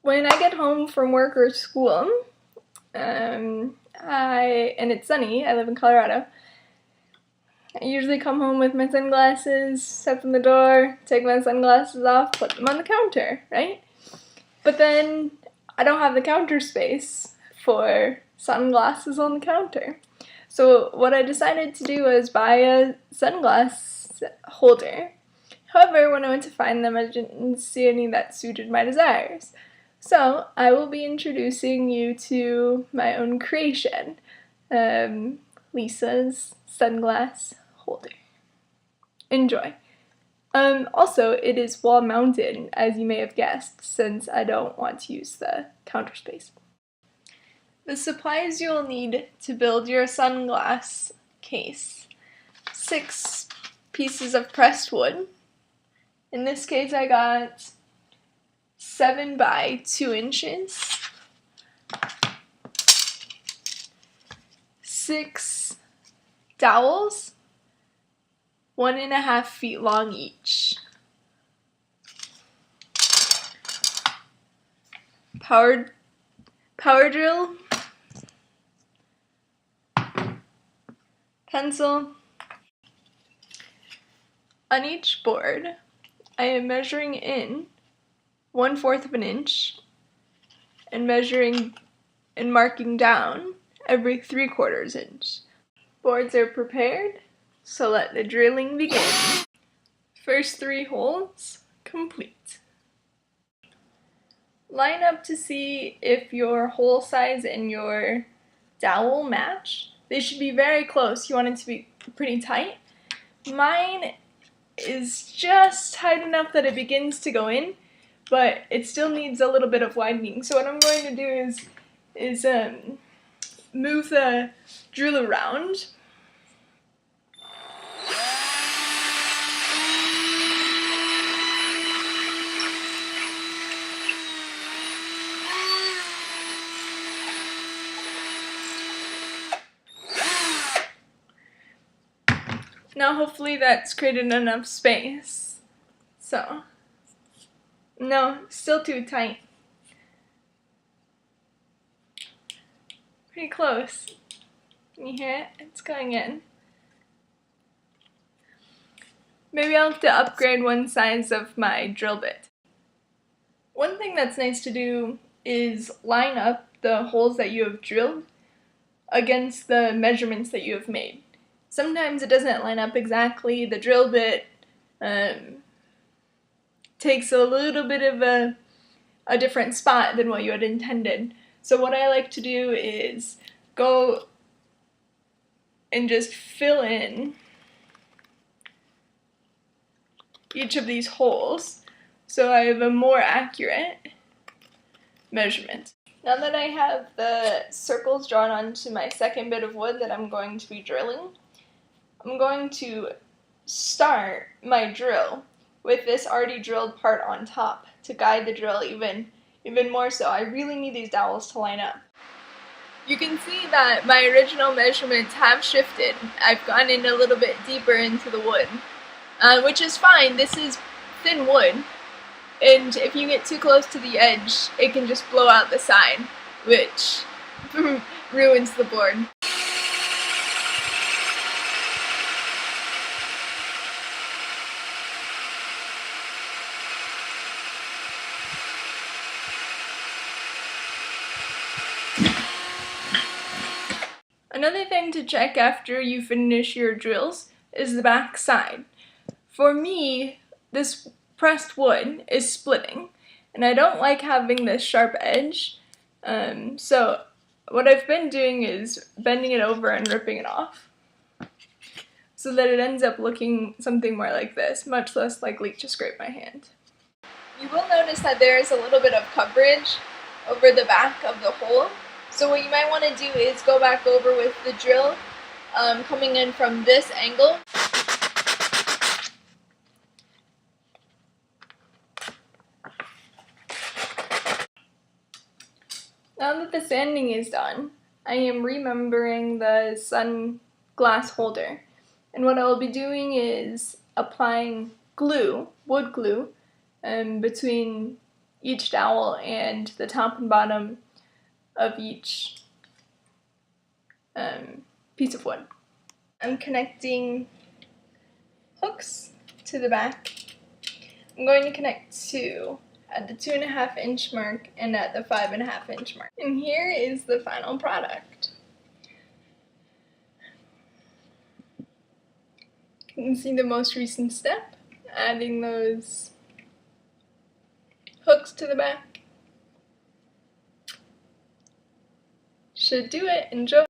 When I get home from work or school, and it's sunny, I live in Colorado, I usually come home with my sunglasses, step in the door, take my sunglasses off, put them on the counter, right? But then I don't have the counter space for sunglasses on the counter. So what I decided to do was buy a sunglass holder. However, when I went to find them, I didn't see any that suited my desires. So I will be introducing you to my own creation, Lisa's sunglass holder. Enjoy. Also, it is wall mounted, as you may have guessed, since I don't want to use the counter space. The supplies you'll need to build your sunglass case: 6 pieces of pressed wood. In this case, I got 7 by 2 inches, 6 dowels, 1.5 feet long each, power drill, pencil. On each board, I am measuring in 1/4 of an inch and measuring and marking down every 3/4 inch. Boards are prepared, so let the drilling begin. First 3 holes complete. Line up to see if your hole size and your dowel match. They should be very close. You want it to be pretty tight. Mine is just tight enough that it begins to go in, but it still needs a little bit of widening. So what I'm going to do is move the drill around. Now hopefully that's created enough space. So, no, still too tight. Pretty close. Can you hear it? It's going in. Maybe I'll have to upgrade one size of my drill bit. One thing that's nice to do is line up the holes that you have drilled against the measurements that you have made. Sometimes it doesn't line up exactly. The drill bit takes a little bit of a different spot than what you had intended. So what I like to do is go and just fill in each of these holes so I have a more accurate measurement. Now that I have the circles drawn onto my second bit of wood that I'm going to be drilling, I'm going to start my drill with this already drilled part on top to guide the drill even more so. I really need these dowels to line up. You can see that my original measurements have shifted. I've gone in a little bit deeper into the wood, which is fine. This is thin wood, and if you get too close to the edge, it can just blow out the side, which ruins the board. Another thing to check after you finish your drills is the back side. For me, this pressed wood is splitting, and I don't like having this sharp edge, so what I've been doing is bending it over and ripping it off, so that it ends up looking something more like this, much less likely to scrape my hand. You will notice that there is a little bit of coverage over the back of the hole. So what you might want to do is go back over with the drill coming in from this angle. Now that the sanding is done, I am remembering the sunglass holder. And what I will be doing is applying glue, wood glue, between each dowel and the top and bottom of each piece of wood. I'm connecting hooks to the back. I'm going to connect two at the 2.5 inch mark and at the 5.5 inch mark. And here is the final product. You can see the most recent step, adding those hooks to the back. Should do it. Enjoy!